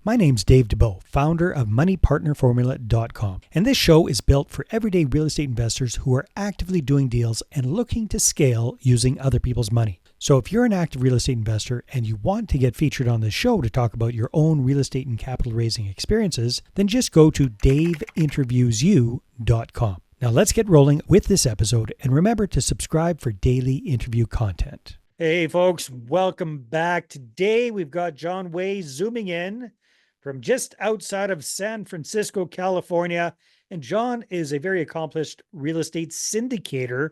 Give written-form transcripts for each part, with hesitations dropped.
My name's Dave DeBoe, founder of MoneyPartnerFormula.com, and this show is built for everyday real estate investors who are actively doing deals and looking to scale using other people's money. So if you're an active real estate investor and you want to get featured on this show to talk about your own real estate and capital raising experiences, then just go to daveinterviewyou.com. Now let's get rolling with this episode, and remember to subscribe for daily interview content. Hey folks, welcome back. Today we've got John Wei zooming in from just outside of San Francisco, California. And John is a very accomplished real estate syndicator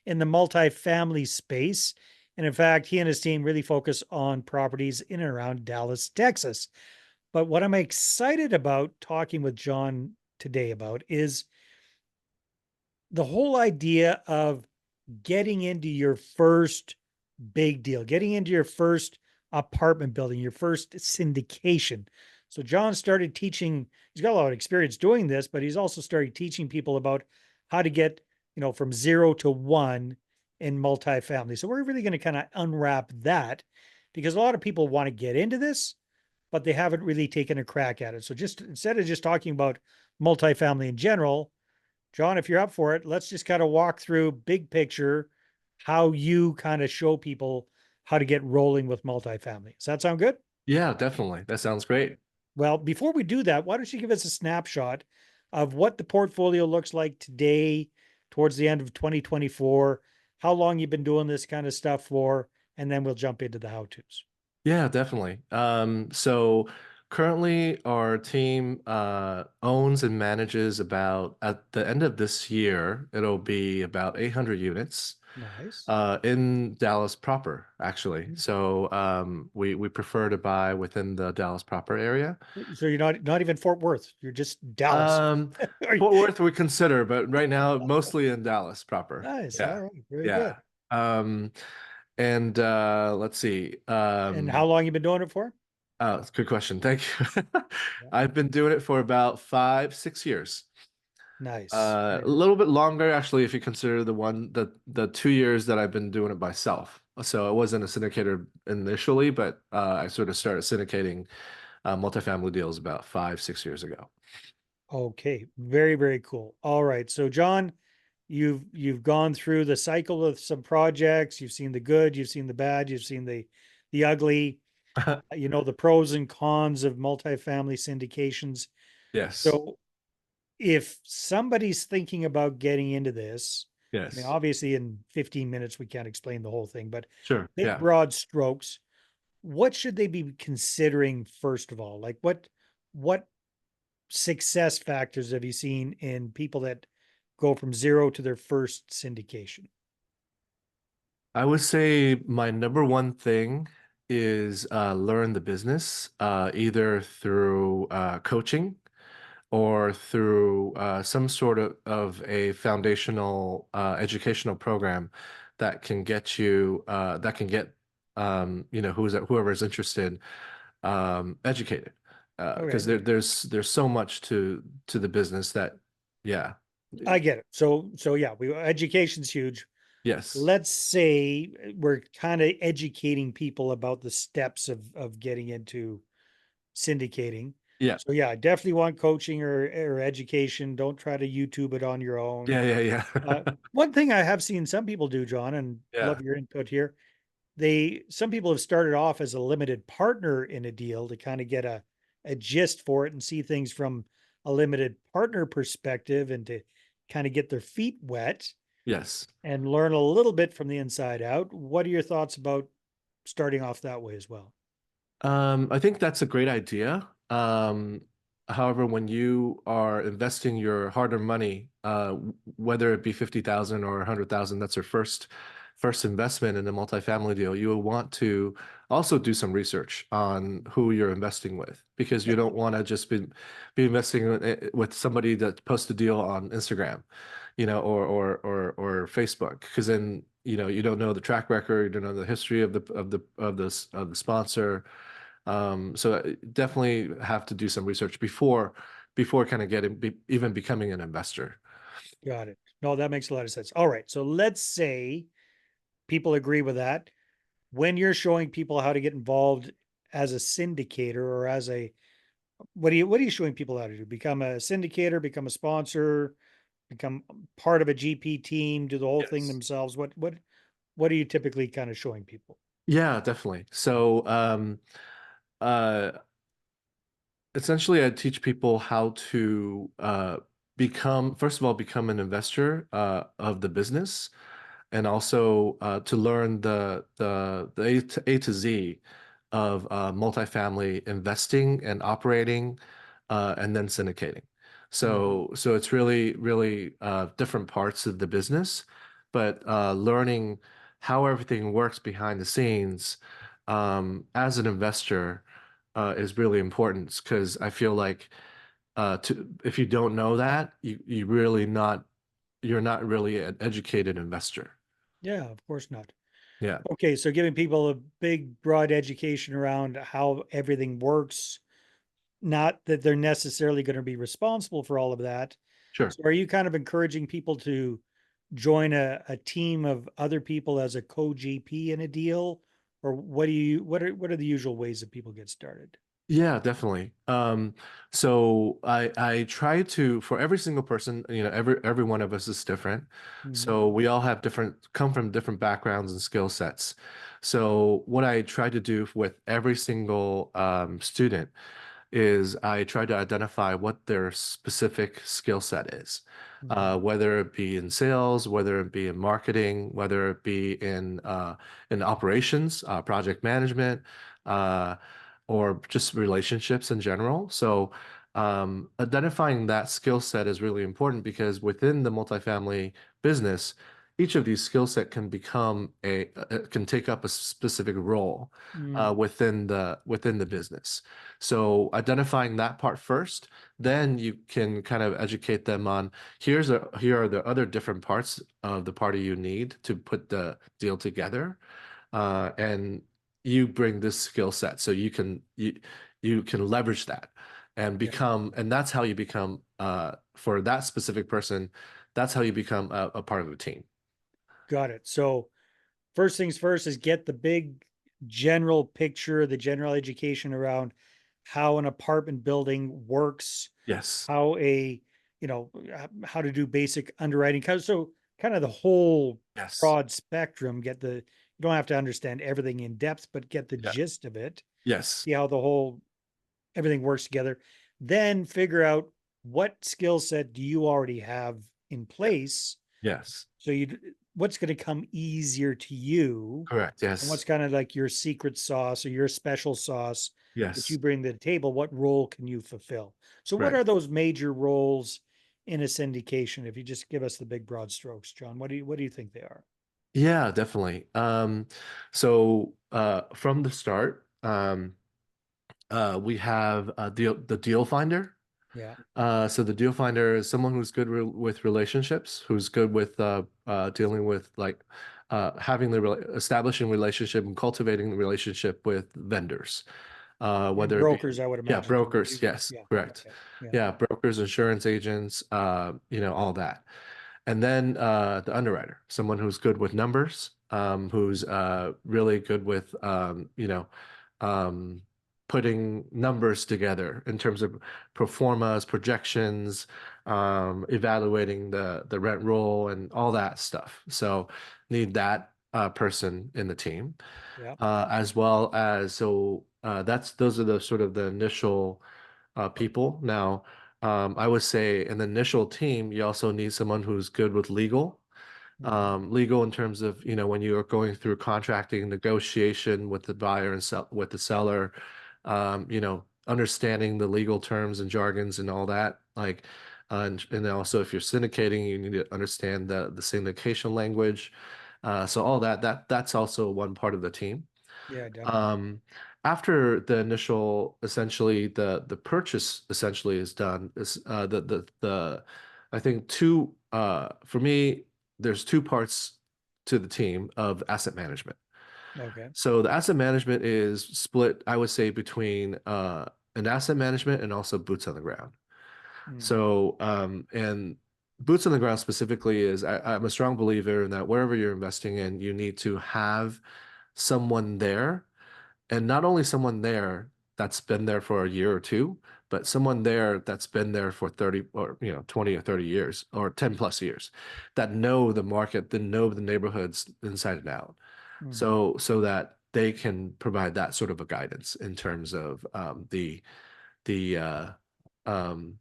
in the multifamily space. And in fact, he and his team really focus on properties in and around Dallas, Texas. But what I'm excited about talking with John today about is the whole idea of getting into your first big deal, getting into your first apartment building, your first syndication. So John started teaching, he's got a lot of experience doing this, but he's also started teaching people about how to get, from 0 to 1 in multifamily. So we're really going to kind of unwrap that because a lot of people want to get into this, but they haven't really taken a crack at it. So just instead of just talking about multifamily in general, John, if you're up for it, let's just kind of walk through big picture, how you kind of show people how to get rolling with multifamily. Does that sound good? Yeah, definitely. That sounds great. Well, before we do that, why don't you give us a snapshot of what the portfolio looks like today towards the end of 2024, how long you've been doing this kind of stuff for, and then we'll jump into the how-tos. Yeah, definitely. So currently our team owns and manages about at the end of this year, it'll be about 800 units Nice. in Dallas proper, actually. Mhm. So we prefer to buy within the Dallas proper area. So you're not even Fort Worth, you're just Dallas. Um, Are you- Fort Worth we consider, but right now mostly in Dallas proper. Nice. All Yeah. right. Very Yeah. good. Um, and let's see. And how long you been doing it for? Oh, that's a good question. Thank you. Yeah. I've been doing it for about 5, 6 years. Nice. A Very little bit longer, actually, if you consider the 2 years that I've been doing it myself. So I wasn't a syndicator initially, but I sort of started syndicating multifamily deals about 5, 6 years ago. Okay, very, very cool. All right. So John, you've gone through the cycle of some projects. You've seen the good, you've seen the bad, you've seen the ugly, the pros and cons of multifamily syndications. Yes. So if somebody's thinking about getting into this, I mean, Yes. obviously in 15 minutes we can't explain the whole thing, but Sure. big Yeah. broad strokes, what should they be considering first of all? Like what success factors have you seen in people that go from 0 to their first syndication? I would say my number one thing is learn the business, either through coaching or through some sort of a foundational educational program that can get you that can get whoever is interested educated because Okay, there's so much to the business that yeah. I get it. So yeah, education's huge. Yes. Let's say we're kind of educating people about the steps of getting into syndicating. Yeah. So yeah, I definitely want coaching or education. Don't try to YouTube it on your own. Yeah, yeah, Uh, yeah. one thing I have seen some people do, John, and Yeah. love your input here. Some people have started off as a limited partner in a deal to kind of get a gist for it and see things from a limited partner perspective and to kind of get their feet wet Yes. and learn a little bit from the inside out. What are your thoughts about starting off that way as well? I think that's a great idea. However, when you are investing your hard-earned money, whether it be 50,000 or 100,000, that's your first investment in a multifamily deal, you will want to also do some research on who you're investing with because you Yep. don't want to just be investing with somebody that posts a deal on Instagram, or Facebook, because then you don't know the track record, you don't know the history of the sponsor. So definitely have to do some research before kind of even becoming an investor. Got it. No, that makes a lot of sense. All right. So let's say people agree with that. When you're showing people how to get involved as a syndicator or as a what are you showing people how to do? Become a syndicator, become a sponsor, become part of a GP team, do the whole thing Yes. themselves? What are you typically kind of showing people? Yeah, definitely. So, uh, essentially, I teach people how to first of all, become an investor of the business, and also to learn the A to Z of multifamily investing and operating, and then syndicating. Hmm. So it's really different parts of the business, but learning how everything works behind the scenes as an investor is really important because I feel like if you don't know that, you're not really an educated investor. Yeah, of course not. Yeah, Okay, so giving people a big, broad education around how everything works, not that they're necessarily going to be responsible for all of that. sure. So are you kind of encouraging people to join a team of other people as a co-GP in a deal? Or what are the usual ways that people get started? Yeah, definitely. So I try to for every single person, every one of us is different. Hmm. So we all have come from different backgrounds and skill sets. So what I try to do with every single student is I try to identify what their specific skill set is, Hmm. whether it be in sales, whether it be in marketing, whether it be in operations, project management, uh, or just relationships in general. So identifying that skill set is really important because within the multifamily business, each of these skill set can become can take up a specific role Mm, within the business. So identifying that part first, then you can kind of educate them on here are the other different parts of the party you need to put the deal together. And you bring this skill set so you can leverage that and yeah, and that's how you become for that specific person, that's how you become a part of the team. got it. So first things first is get the big general picture, the general education around how an apartment building works, Yes. how how to do basic underwriting. So kind of the whole Yes. broad spectrum, you don't have to understand everything in depth, but get the Yeah. gist of it, Yes. see how everything works together. Then figure out what skill set do you already have in Yeah. place. Yes. So what's going to come easier to you, Correct. and what's Yes. kind of like your secret sauce or your special sauce that you Yes. bring to the table? What role can you fulfill? So what Right. are those major roles in a syndication? If you just give us the big broad strokes, John, what do you think they are? Yeah, definitely. So from the start, we have the deal finder. Yeah. So the deal finder is someone who's good with relationships, who's good with dealing with like establishing relationship and cultivating the relationship with vendors. And Whether it be, brokers, I would yeah, imagine too. brokers, yes, Yeah. correct. Okay. Yeah. Yeah, brokers, insurance agents, all that. And then the underwriter, someone who's good with numbers, who's really good with um, putting numbers together in terms of pro formas, projections, evaluating the rent roll and all that stuff. So need that person in the team, Yeah. as well as those are the sort of the initial people. Now, I would say in the initial team, you also need someone who's good with legal. Mhm. Legal in terms of, when you are going through contracting, negotiation with the buyer and with the seller, understanding the legal terms and jargons and all that. Like, and then also if you're syndicating, you need to understand the syndication language. So all that's also one part of the team. Yeah, definitely. Um, After the initial, essentially the purchase essentially is done, is the I think for me, there's two parts to the team of asset management. Okay. So the asset management is split, I would say, between an asset management and also boots on the ground. Hmm. So and boots on the ground specifically is I'm a strong believer in that wherever you're investing in, you need to have someone there, and not only someone there that's been there for a year or two, but someone there that's been there for 30 or 20 or 30 years or 10 plus years that know the market, that know the neighborhoods inside and out. Mhm. So that they can provide that sort of a guidance in terms of the um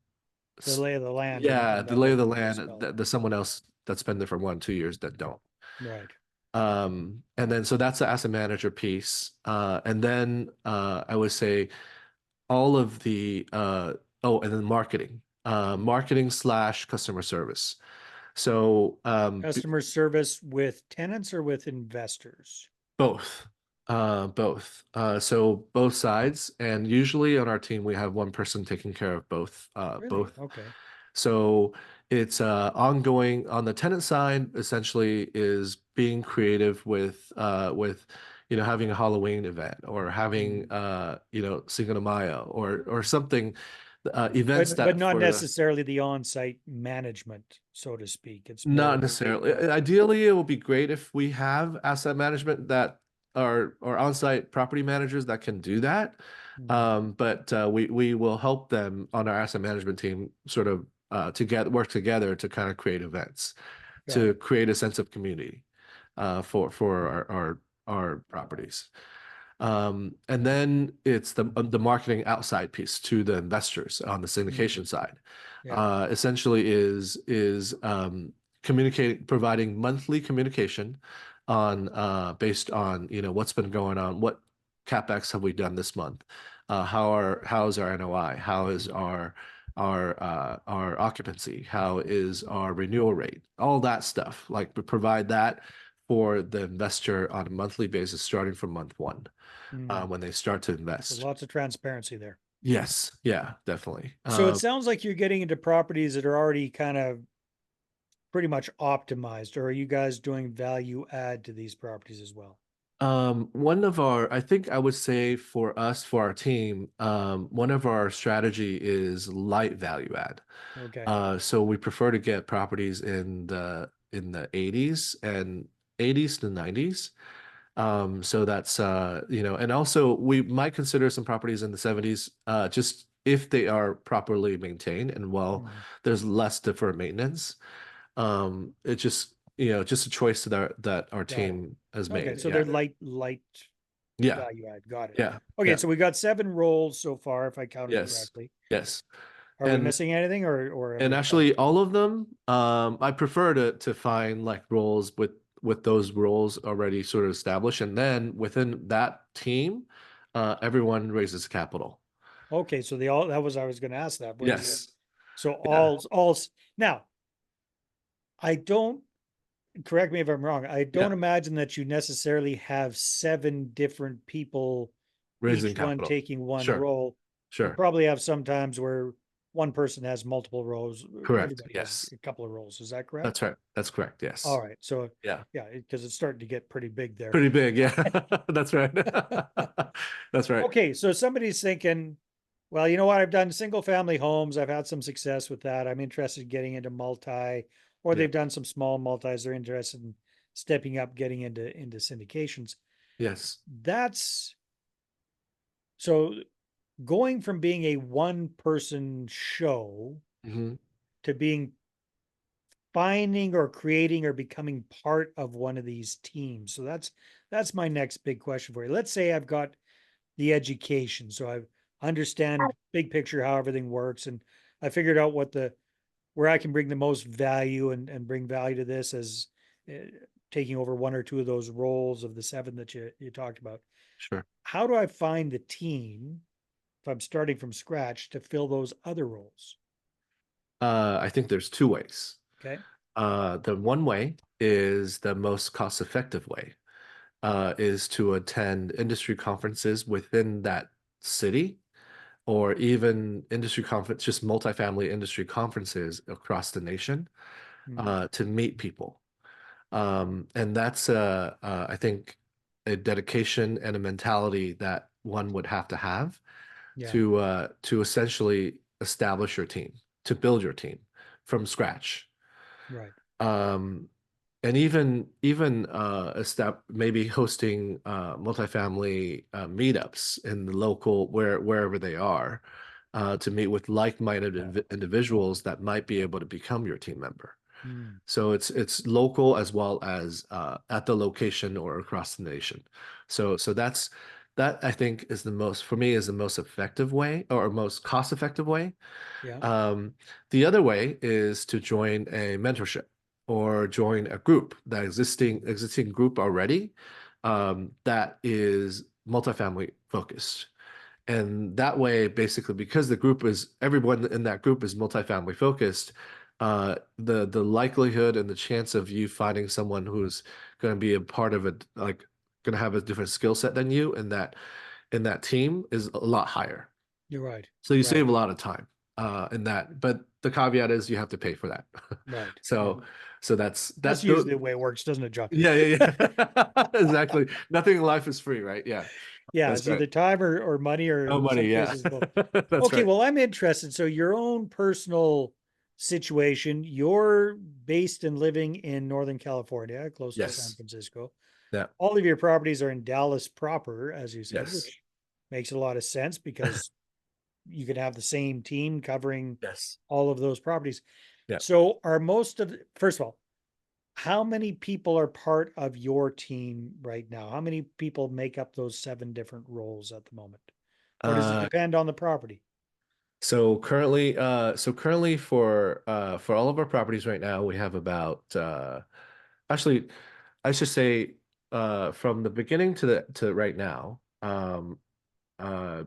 The s- lay of the land yeah, and the that lay of what the you just land, called it. the someone else that's been there for 1 2 years that don't. Right. And then so that's the asset manager piece. And then I would say all of the oh, and then marketing. Marketing slash customer service. So Customer service with tenants or with investors? both. Both. So both sides, and usually on our team we have one person taking care of both. Really? Both. Okay. So it's ongoing on the tenant side, essentially is being creative with having a Halloween event or having Mhm. Cinco de Mayo or something events But that not for the necessarily the on-site management, so to speak. It's not more necessarily. right. Ideally, it would be great if we have asset management that are or on-site property managers that can do that. Mhm. But we will help them on our asset management team sort of together work together to kind of create events, Got to it. create a sense of community for our properties. And then it's the marketing outside piece to the investors on the Mhm. syndication side. Yeah. Essentially is communicating, providing monthly communication on based on what's been going on, what capex have we done this month, how's our NOI, how is our occupancy, how is our renewal rate, all that stuff. Like we provide that for the investor on a monthly basis starting from month one Mhm. when they start to So invest. lots of transparency there. Yes, yeah, definitely. So it sounds like you're getting into properties that are already kind of pretty much optimized, or are you guys doing value add to these properties as well? One of our, I think I would say for us, for our team, one of our strategy is light value add. Okay. So we prefer to get properties in the 80s and 80s to 90s. So that's and also we might consider some properties in the 70s, just if they are properly maintained and well, Mhm. there's less deferred maintenance. It's just a choice that our Got it. team has Okay. made. So they're Yeah. light Yeah. value add. Got it. Yeah. Okay. Yeah. So we got 7 roles so far, if I counted Yes. correctly. Yes. Are we And missing anything or have and we covered? actually all of them, I prefer to find like roles with those roles already sort of established. And then within that team, everyone raises capital. Okay. So that was, I was going to ask that. Was it, Yes. so Yeah. now I don't, correct me if I'm wrong. I Yeah. don't imagine that you necessarily have 7 different people, Raising each one capital. taking one Sure. role. You Sure. probably have some times where one person has multiple roles. Correct. Everybody has Yes. a couple of roles. Is that correct? That's right. That's correct. All Yes. right. So Yeah. yeah, because it's starting to get pretty big there. Pretty big. Yeah. That's right. That's right. Okay, so somebody's thinking, well, you know what? I've done single family homes. I've had some success with that. I'm interested in getting into multi, or Yeah. they've done some small multis. They're interested in stepping up, getting into syndications. Yes. That's so going from being a one person show Hmm. to being finding or creating or becoming part of one of these teams. So that's my next big question for you. Let's say I've got the education. So I understand big picture how everything works, and I figured out what the where I can bring the most value and bring value to this as uh, taking over 1 or 2 of those roles of the 7 that you talked about. Sure. How do I find the team if I'm starting from scratch to fill those other roles? I think there's two ways. Okay. The one way is the most cost-effective way, is to attend industry conferences within that city, or even industry conference, just multifamily industry conferences across the nation, Mm, to meet people. And that's, I think, a dedication and a mentality that one would have yeah. to essentially establish your team, to build your team from scratch. Right. Um, and even a step maybe hosting multifamily meetups in the local wherever they are, to meet with like-minded individuals that might be able to become your team member. Mm, So it's local as well as at the location or across the nation. So that I think is the most for me is the most effective way or most cost-effective way. yeah. Um, the other way is to join a mentorship or join a group, that existing group already that is multifamily focused. And that way, basically, because the group is everyone in that group is multifamily focused, the likelihood and the chance of you finding someone who's going to be a part of it, like going to have a different skill set than you in that team is a lot higher. You're right. So you Right. save a lot of time in that. But the caveat is you have to pay for that. Right. Yeah. So so that's That's that. usually the way it works, doesn't it, John? Yeah, yeah, yeah. Exactly. Nothing in life is free, right? Yeah, Yeah, that's it's right. either time or money, or No in some money. Yeah, cases both. that's Okay, right. well, I'm interested. So your own personal situation, you're based and living in Northern California, close to San Yes. Francisco. Yeah. All of your properties are in Dallas proper, as you said, Yes. which makes a lot of sense because you could have the same team covering Yes. all of those properties. Yeah. So are most of, first of all, how many people are part of your team right now? How many people make up those 7 different roles at the moment? Or does it Uh, depend on the property? so currently for all of our properties right now, we have about actually I should say from the beginning to right now, uh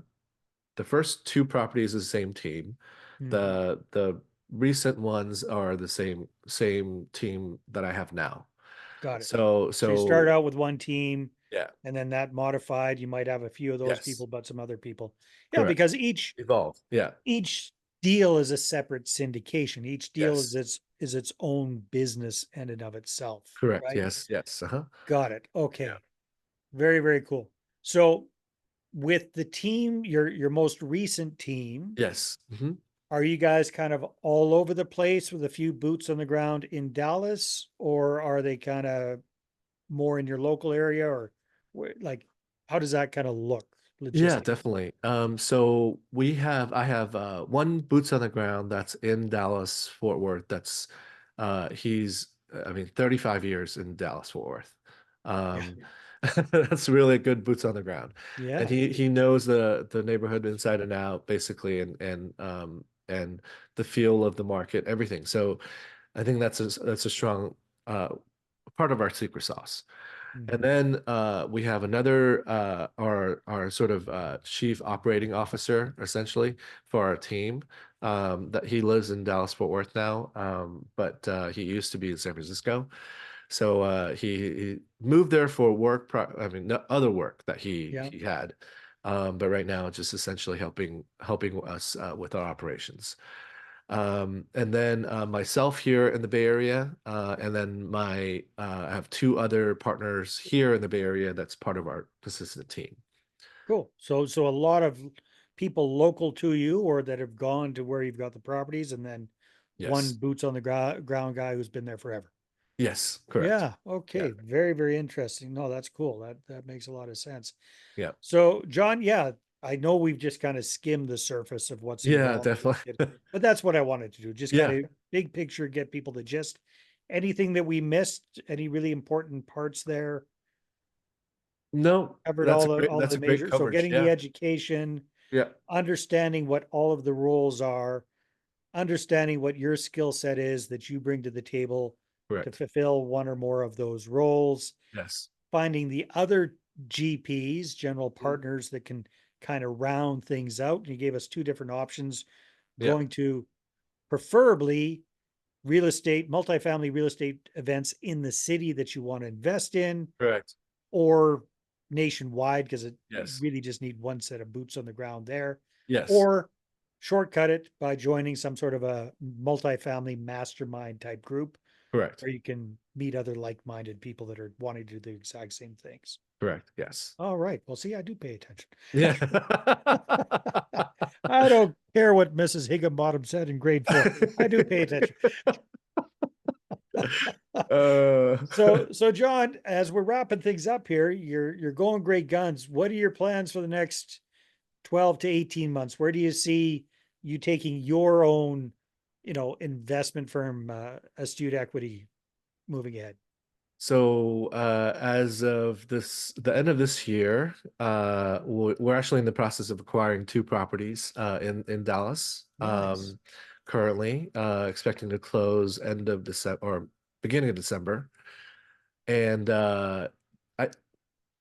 the first two properties is the same team. Mhm. The recent ones are the same team that I have now. Got it. So you start So out with one team yeah, and then that modified, you might have a few of those yes, people, but some other people. Yeah, correct. because Evolve. Yeah, each deal is a separate syndication. Each deal yes, is its own business in and of itself, correct. right? Yes, yes. Uh-huh. Got it. Yeah. Okay. Very, very cool. So with the team, your most recent team, Yes. are you guys kind of all over the place with a few boots on the ground in Dallas, or are they kind of more in your local area, or like how does that kind of look Yeah, logistically? definitely. So I have one boots on the ground that's in Dallas, Fort Worth. That's he's I mean 35 years in Dallas, Fort Worth. Yeah. Um that's really good boots on the ground. And Yeah. he knows the neighborhood inside and out basically and the feel of the market, everything. So I think that's a strong part of our secret sauce. And Mhm. then we have another our sort of chief operating officer essentially for our team that he lives in Dallas Fort Worth now, but he used to be in San Francisco. So he moved there for work. I mean, no, other work that Yeah. he had, but right now just essentially helping us with our operations. And then myself here in the Bay Area, and then I have two other partners here in the Bay Area that's part of our consistent team. Cool. So a lot of people local to you or that have gone to where you've got the properties, and then one Yes. boots on the ground guy who's been there forever. Yes, correct. Yeah. Yeah. Okay. Very, very interesting. No, that's cool. That makes a lot of sense. Yeah. So, John, yeah, I know we've just kind of skimmed the surface of what's Yeah, involved with definitely. it, but that's what I wanted to do. Just kind Yeah. of big picture, get people to gist. Anything that we missed, any really important parts there, No, covered all that's the a great major. So coverage. getting the Yeah. education, Yeah. understanding what all of the roles are, understanding what your skill set is that you bring to the table to Correct. fulfill one or more of those roles, Yes. finding the other GPs, general Mhm. partners that can kind of round things out. You gave us 2 different options, Yeah. going to preferably real estate, multifamily real estate events in the city that you want to invest in, Correct. or nationwide, because you Yes. really just need one set of boots on the ground there, Yes. or shortcut it by joining some sort of a multifamily mastermind type group Correct. where you can meet other like-minded people that are wanting to do the exact same things. Correct. Yes. All right. Well, see, I do pay attention. Yeah. I don't care what Mrs. Higginbottom said in grade 4. I do pay attention. Uh, So John, as we're wrapping things up here, you're going great guns. What are your plans for the next 12 to 18 months? Where do you see you taking your own, investment firm, Astute Equity, moving ahead? So as of the end of this year, we're actually in the process of acquiring two properties in Dallas. Nice. Currently, expecting to close end of December or beginning of December. And I,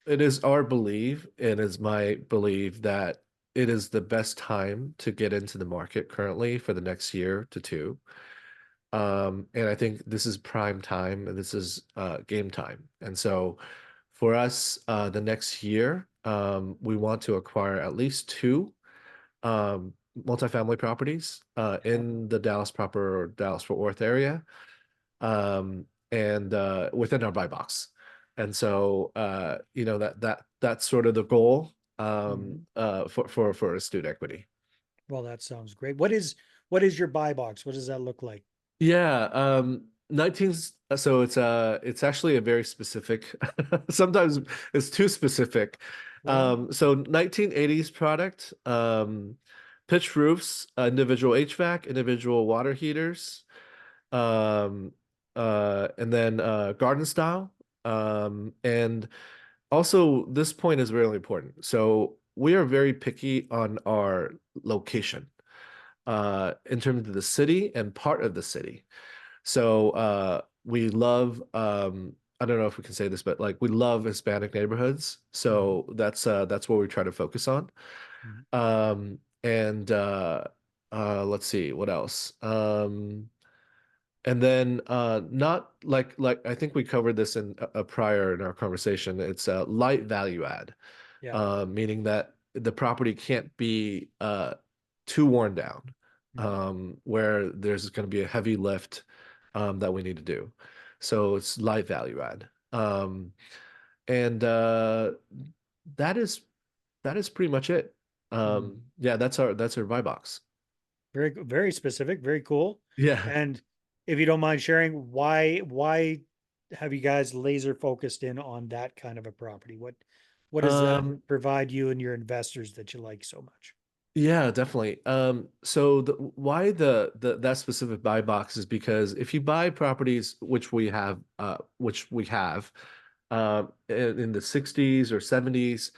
it is our belief, and is my belief that it is the best time to get into the market currently for the next year to two. And I think this is prime time and this is game time. And so for us, the next year, we want to acquire at least two multifamily properties Yeah. in the Dallas proper or Dallas Fort Worth area, and within our buy box. And so that's sort of the goal Mhm. for Astute Equity. Well, that sounds great. What is your buy box? What does that look like? Yeah, 19, so it's actually a very specific, sometimes it's too specific. Well, So 1980s product, pitched roofs, individual HVAC, individual water heaters, um, and then garden style. And also this point is really important. So we are very picky on our location, in terms of the city and part of the city. So we love I don't know if we can say this, but like we love Hispanic neighborhoods. mhm, So that's what we try to focus on. mhm. And let's see what else. And then not like I think we covered this in a prior in our conversation. It's light value add, Yeah. meaning that the property can't be too worn down, Mhm. where there's going to be a heavy lift that we need to do. So it's light value add. And that is that is pretty much it. Mhm. Yeah, that's our buy box. Very specific, very cool. Yeah. And if you don't mind sharing, why have you guys laser focused in on that kind of a property? What does that Um, provide you and your investors that you like so much? Yeah, definitely. So why the that specific buy box is because if you buy properties which we have, in the 60s or 70s,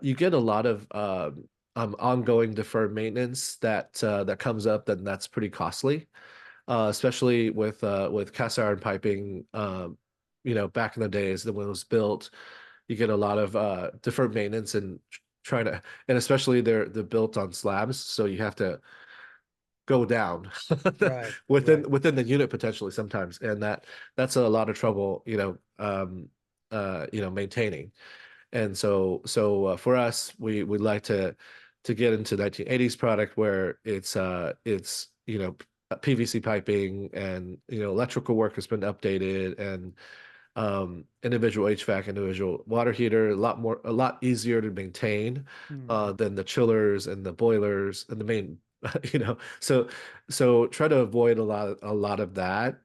you get a lot of ongoing deferred maintenance that comes up, then that's pretty costly, especially with cast iron piping. Back in the days that when it was built, you get a lot of deferred maintenance and trying to, and especially they're built on slabs, so you have to go down Right, right. within the unit potentially sometimes, and that's a lot of trouble, maintaining. And so for us, we like to get into 1980s product where it's PVC piping and electrical work has been updated, and individual HVAC, individual water heater, a lot easier to maintain Mhm. than the chillers and the boilers and the main, so try to avoid a lot of that.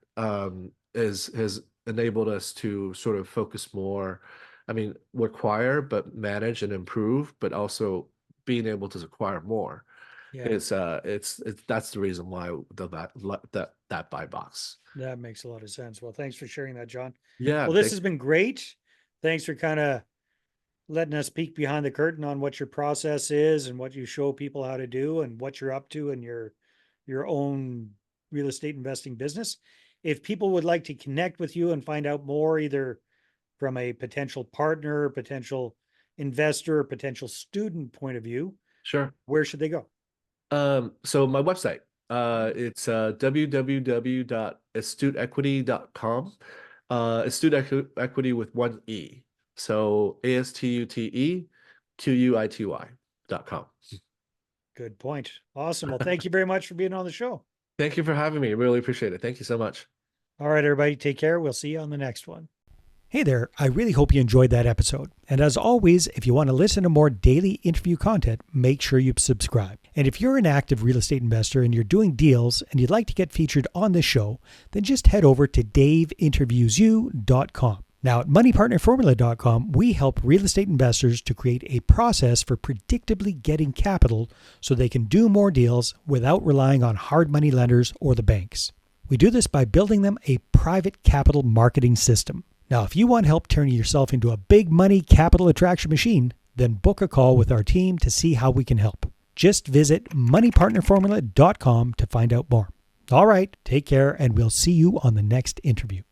Has enabled us to sort of focus more. I mean, acquire, but manage and improve, but also being able to acquire more. Yeah, It's that's the reason why that buy box. that makes a lot of sense. Well, thanks for sharing that, John. Yeah, Well, this has been great. Thanks for kind of letting us peek behind the curtain on what your process is and what you show people how to do and what you're up to in your own real estate investing business. If people would like to connect with you and find out more, either from a potential partner, potential investor, or potential student point of view, sure. where should they go? So my website, it's www.astuteequity.com. Astute Equity with one E. So ASTUTEQUITY.com. Good point. Awesome. Well, thank you very much for being on the show. Thank you for having me. Really appreciate it. Thank you so much. All right, everybody, take care. We'll see you on the next one. Hey there, I really hope you enjoyed that episode. And as always, if you want to listen to more daily interview content, make sure you subscribe. And if you're an active real estate investor and you're doing deals and you'd like to get featured on this show, then just head over to daveinterviewsyou.com. Now, at moneypartnerformula.com, we help real estate investors to create a process for predictably getting capital so they can do more deals without relying on hard money lenders or the banks. We do this by building them a private capital marketing system. Now, if you want help turning yourself into a big money capital attraction machine, then book a call with our team to see how we can help. Just visit moneypartnerformula.com to find out more. All right, take care, and we'll see you on the next interview.